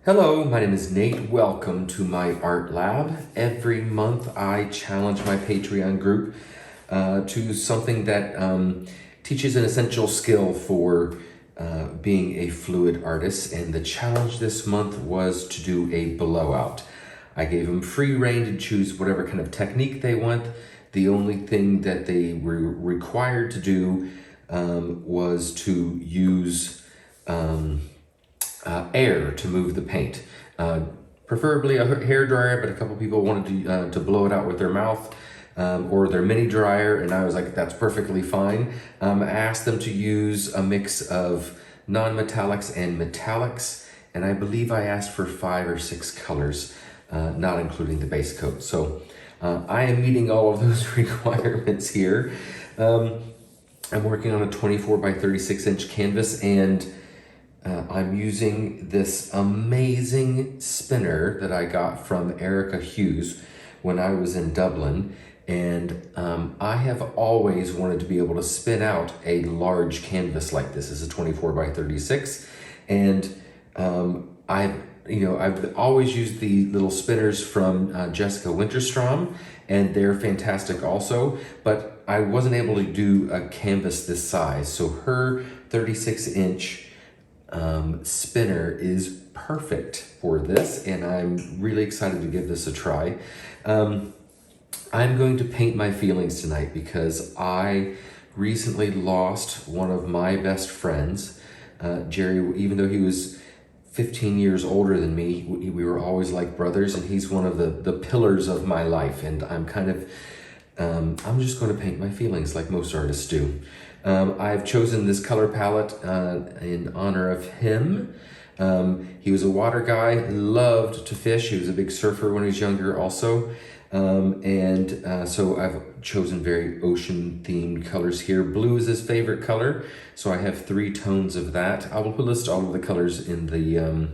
Hello, my name is Nate. Welcome to my art lab. Every month I challenge my Patreon group to something that teaches an essential skill for being a fluid artist. And the challenge this month was to do a blowout. I gave them free rein to choose whatever kind of technique they want. The only thing that they were required to do was to use air to move the paint. Preferably a hair dryer, but a couple people wanted to blow it out with their mouth or their mini dryer, and I was like, that's perfectly fine. I asked them to use a mix of non-metallics and metallics, and I believe I asked for 5 or 6 colors, not including the base coat. So I am meeting all of those requirements here. I'm working on a 24 by 36 inch canvas, and I'm using this amazing spinner that I got from Erica Hughes when I was in Dublin. And I have always wanted to be able to spin out a large canvas like this. This is a 24 by 36. And I've always used the little spinners from Jessica Winterstrom, and they're fantastic also, but I wasn't able to do a canvas this size. So her 36 inch spinner is perfect for this, and I'm really excited to give this a try. I'm going to paint my feelings tonight because I recently lost one of my best friends, Jerry. Even though he was 15 years older than me, we were always like brothers, and he's one of the pillars of my life, and I'm kind of I'm just going to paint my feelings like most artists do. I've chosen this color palette in honor of him. He was a water guy, loved to fish. He was a big surfer when he was younger also. So I've chosen very ocean themed colors here. Blue is his favorite color, so I have 3 tones of that. I will list all of the colors in the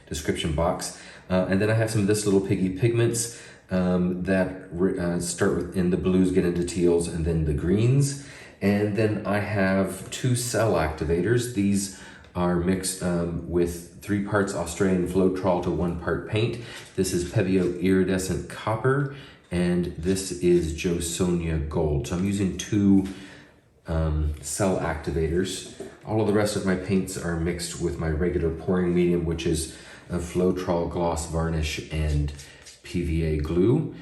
description box. And then I have some of this little Piggy pigments that start with in the blues, get into teals, and then the greens. And then I have 2 cell activators. These are mixed with 3 parts Australian Floetrol to 1 part paint. This is Pebeo Iridescent Copper, and this is JoSonja Gold. So I'm using 2 cell activators. All of the rest of my paints are mixed with my regular pouring medium, which is a Floetrol gloss varnish and PVA glue.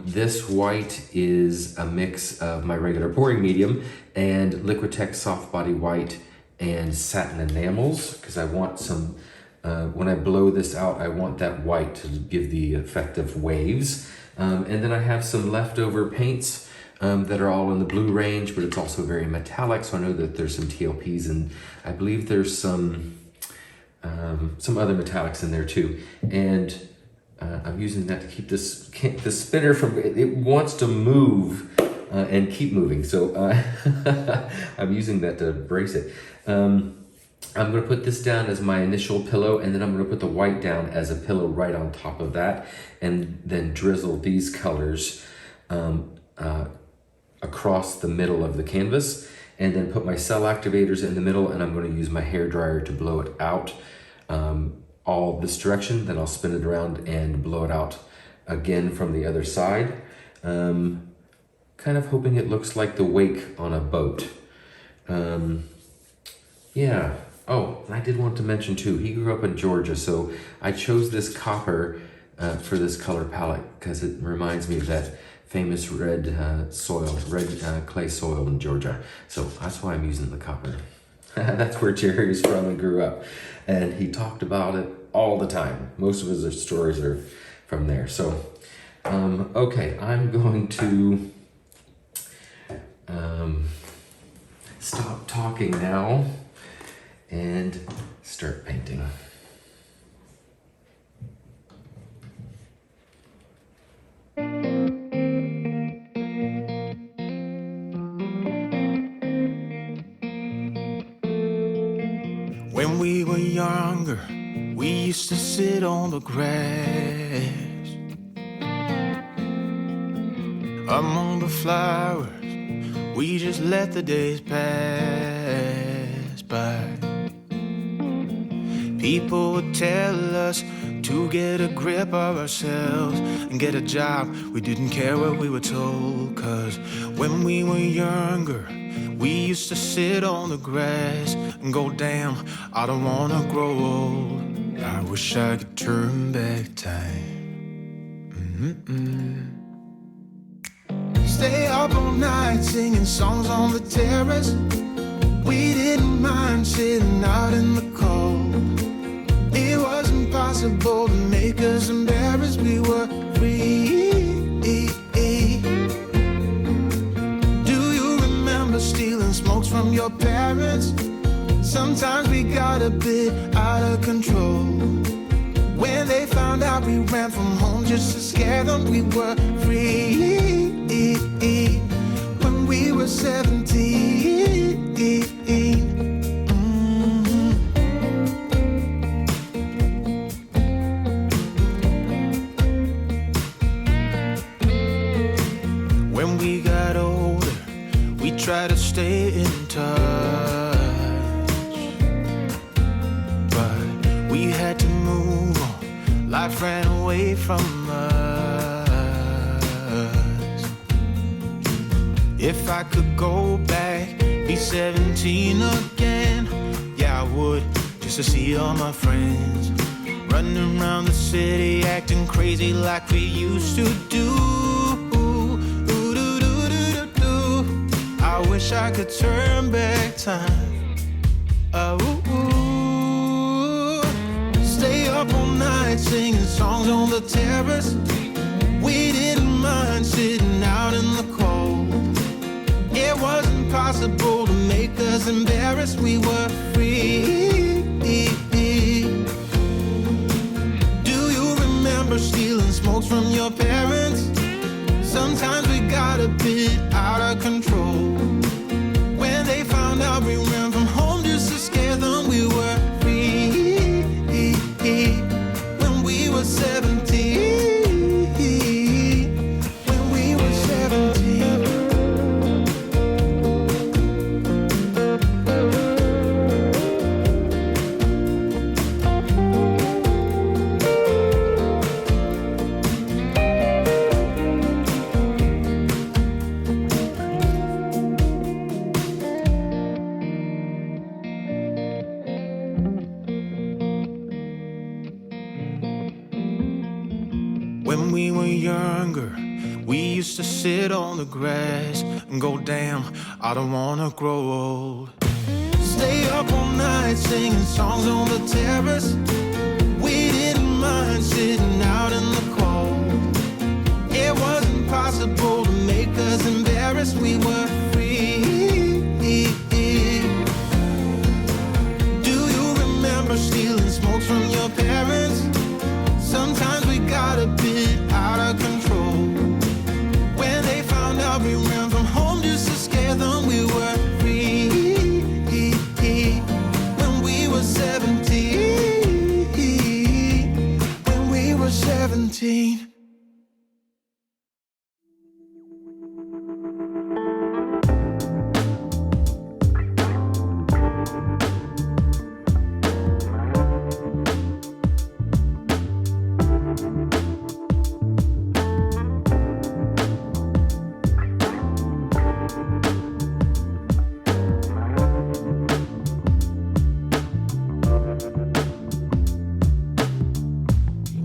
This white is a mix of my regular pouring medium and Liquitex soft body white and satin enamels, because I want some, when I blow this out, I want that white to give the effect of waves. And then I have some leftover paints that are all in the blue range, but it's also very metallic, so I know that there's some TLPs, and I believe there's some other metallics in there too. And I'm using that to keep the spinner from, it wants to move and keep moving. So I'm using that to brace it. I'm going to put this down as my initial pillow, and then I'm going to put the white down as a pillow right on top of that, and then drizzle these colors across the middle of the canvas, and then put my cell activators in the middle, and I'm going to use my hair dryer to blow it out all this direction. Then I'll spin it around and blow it out again from the other side. Kind of hoping it looks like the wake on a boat. Yeah. Oh, and I did want to mention too, he grew up in Georgia, so I chose this copper for this color palette because it reminds me of that famous red clay soil in Georgia. So that's why I'm using the copper. That's where Jerry is from and grew up. And he talked about it all the time. Most of his stories are from there. So, okay, I'm going to stop talking now and start painting. When we were younger, We used to sit on the grass among the flowers. We just let the days pass by. People would tell us to get a grip of ourselves and get a job. We didn't care what we were told, 'cause when we were younger, we used to sit on the grass and go, damn, I don't wanna grow old. I wish I could turn back time. Stay up all night singing songs on the terrace. We didn't mind sitting out in the cold. It was impossible to make us embarrassed. We were free. Do you remember stealing smokes from your parents? Sometimes we got a bit out of control. When they found out we ran from home just to scare them, we were free. When we were 17. When we got older, we tried to stay in touch, but we had to move on. Life ran away from us. If I could go back, be 17 again, yeah, I would, just to see all my friends running around the city, acting crazy like we used to do. I wish I could turn back time. Stay up all night singing songs on the terrace. We didn't mind sitting out in the cold. It wasn't possible to make us embarrassed. We were free. Do you remember stealing smokes from your parents? Sometimes we got a bit out of control. When they found out we ran from home just to scare them, we were free. When we were 17. When we were 17. When we were younger, we used to sit on the grass and go, damn, I don't wanna grow old. Stay up all night singing songs on the terrace. We didn't mind sitting out in the cold. It wasn't possible to make us embarrassed. We were free. Do you remember stealing smokes from your parents? Sometimes we got a bit out of control. When they found out we ran from home just to scare them, we were free. When we were 17. When we were 17.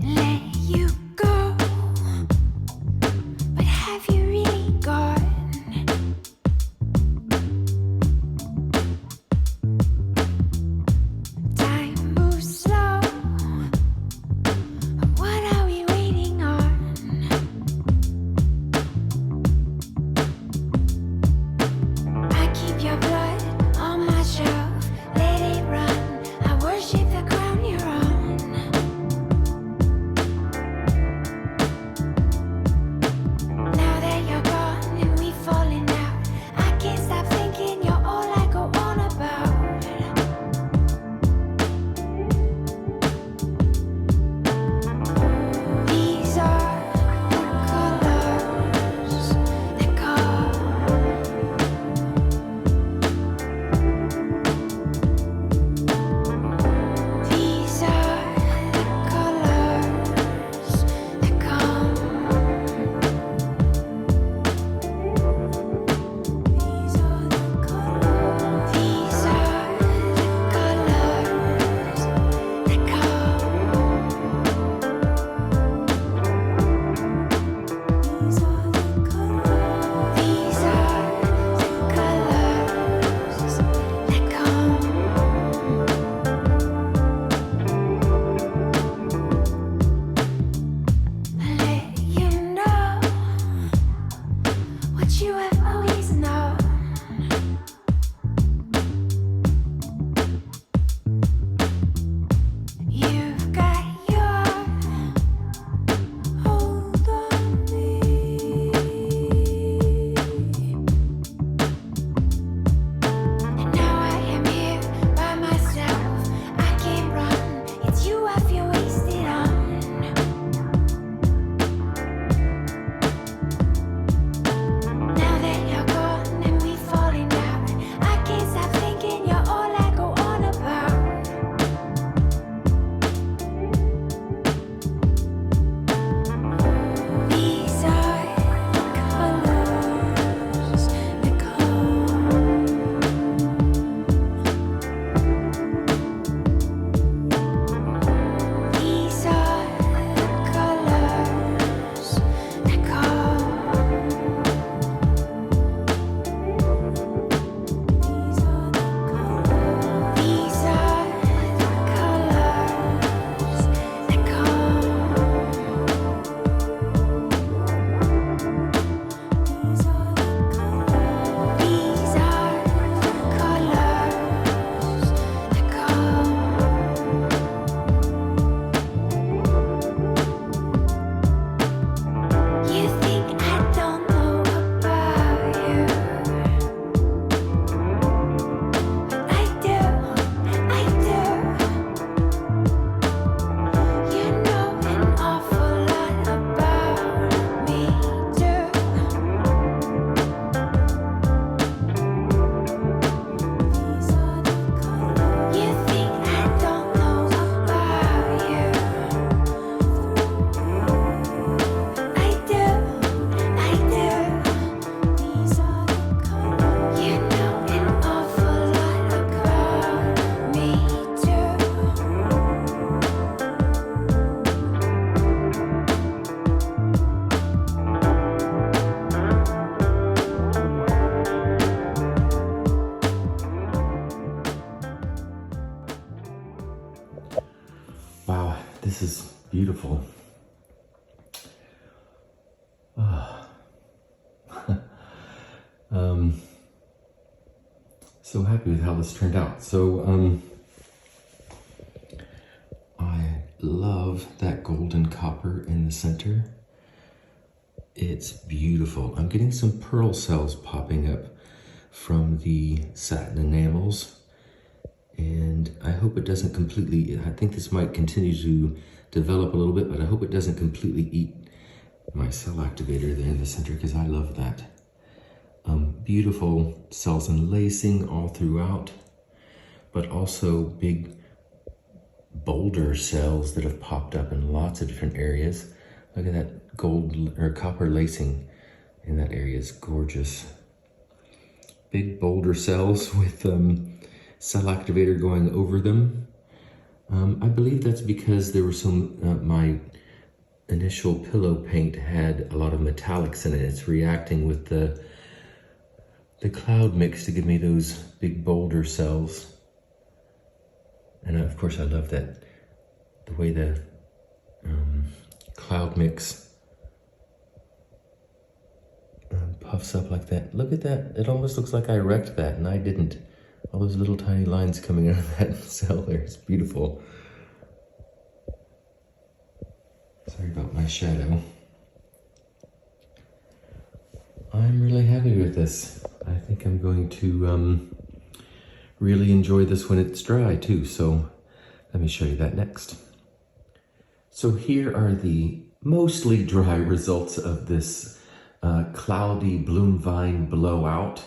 Let you go. this is beautiful. So happy with how this turned out. So I love that golden copper in the center. It's beautiful. I'm getting some pearl cells popping up from the satin enamels, and I hope it doesn't completely, I think this might continue to develop a little bit, but I hope it doesn't completely eat my cell activator there in the center, because I love that. Beautiful cells and lacing all throughout, but also big boulder cells that have popped up in lots of different areas. Look at that gold or copper lacing in that area is gorgeous. Big boulder cells with cell activator going over them. I believe that's because there were some, my initial pillow paint had a lot of metallics in it. It's reacting with the cloud mix to give me those big boulder cells. And of course I love that, the way the cloud mix puffs up like that. Look at that, it almost looks like I wrecked that, and I didn't. All those little tiny lines coming out of that cell there, it's beautiful. Sorry about my shadow. I'm really happy with this. I think I'm going to really enjoy this when it's dry too, so let me show you that next. So here are the mostly dry results of this cloudy bloom vine blowout.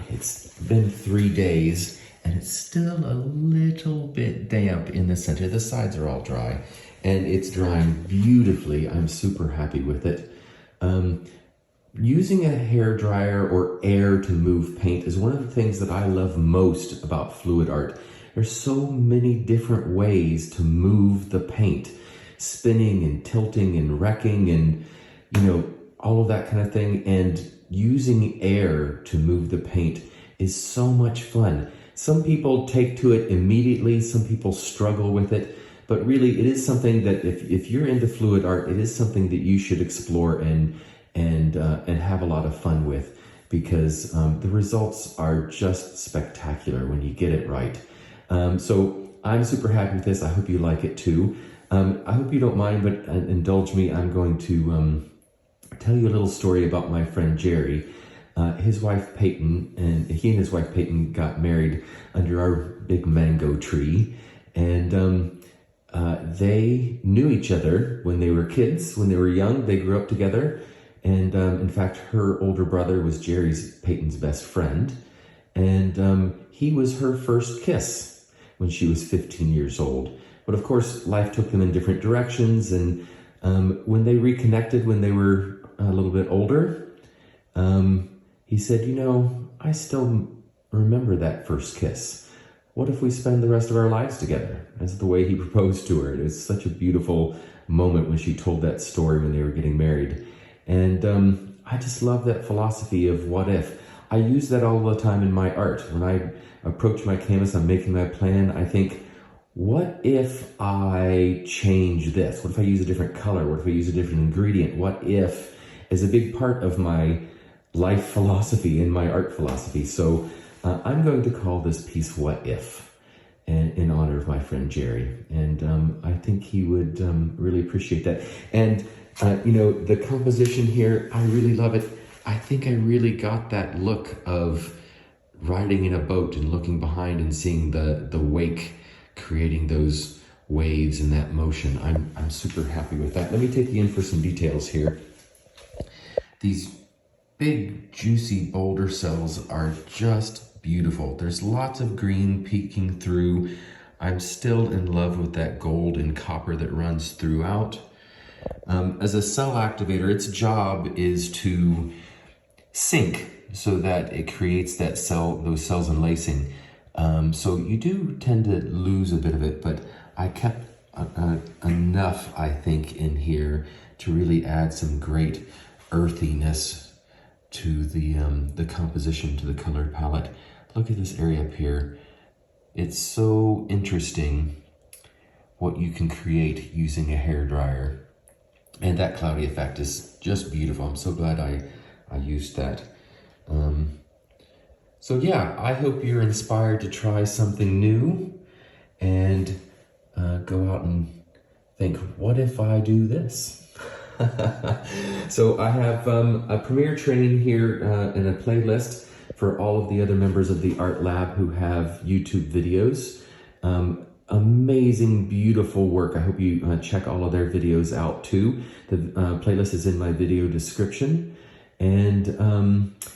It's been 3 days and it's still a little bit damp in the center. The sides are all dry and it's drying beautifully. I'm super happy with it. Using a hair dryer or air to move paint is one of the things that I love most about fluid art. There's so many different ways to move the paint, spinning and tilting and wrecking and, you know, all of that kind of thing. And using air to move the paint is so much fun. Some people take to it immediately, some people struggle with it, but really it is something that if you're into fluid art, it is something that you should explore and have a lot of fun with, because the results are just spectacular when you get it right. So I'm super happy with this. I hope you like it too. I hope you don't mind, but indulge me. I'm going to tell you a little story about my friend Jerry. His wife Peyton, and he and his wife Peyton got married under our big mango tree, and they knew each other when they were kids, when they were young. They grew up together, and in fact, her older brother was Peyton's best friend, and he was her first kiss when she was 15 years old. But of course, life took them in different directions, and when they reconnected when they were a little bit older, he said, you know, I still remember that first kiss. What if we spend the rest of our lives together? That's the way he proposed to her. It was such a beautiful moment when she told that story when they were getting married. And I just love that philosophy of what if. I use that all the time in my art. When I approach my canvas, I'm making my plan, I think, what if I change this? What if I use a different color? What if I use a different ingredient? What if is a big part of my life philosophy and my art philosophy. So I'm going to call this piece What If, in honor of my friend Jerry. And I think he would really appreciate that. And you know, the composition here, I really love it. I think I really got that look of riding in a boat and looking behind and seeing the wake, creating those waves and that motion. I'm super happy with that. Let me take you in for some details here. These big juicy boulder cells are just beautiful. There's lots of green peeking through. I'm still in love with that gold and copper that runs throughout. As a cell activator, its job is to sync so that it creates that cell, those cells and lacing. So you do tend to lose a bit of it, but I kept enough, I think, in here to really add some great earthiness to the composition, to the color palette. Look at this area up here. It's so interesting what you can create using a hairdryer. And that cloudy effect is just beautiful. I'm so glad I used that. So yeah, I hope you're inspired to try something new and go out and think, what if I do this? So I have a premiere training here in a playlist for all of the other members of the Art Lab who have YouTube videos. Amazing, beautiful work. I hope you check all of their videos out too. The playlist is in my video description. And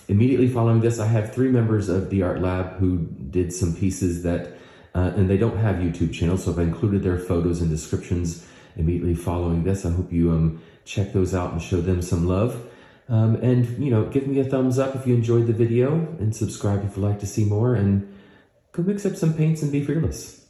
immediately following this, I have 3 members of the Art Lab who did some pieces that, and they don't have YouTube channels, so I've included their photos and descriptions immediately following this. I hope you check those out and show them some love. And, you know, give me a thumbs up if you enjoyed the video and subscribe if you'd like to see more, and go mix up some paints and be fearless.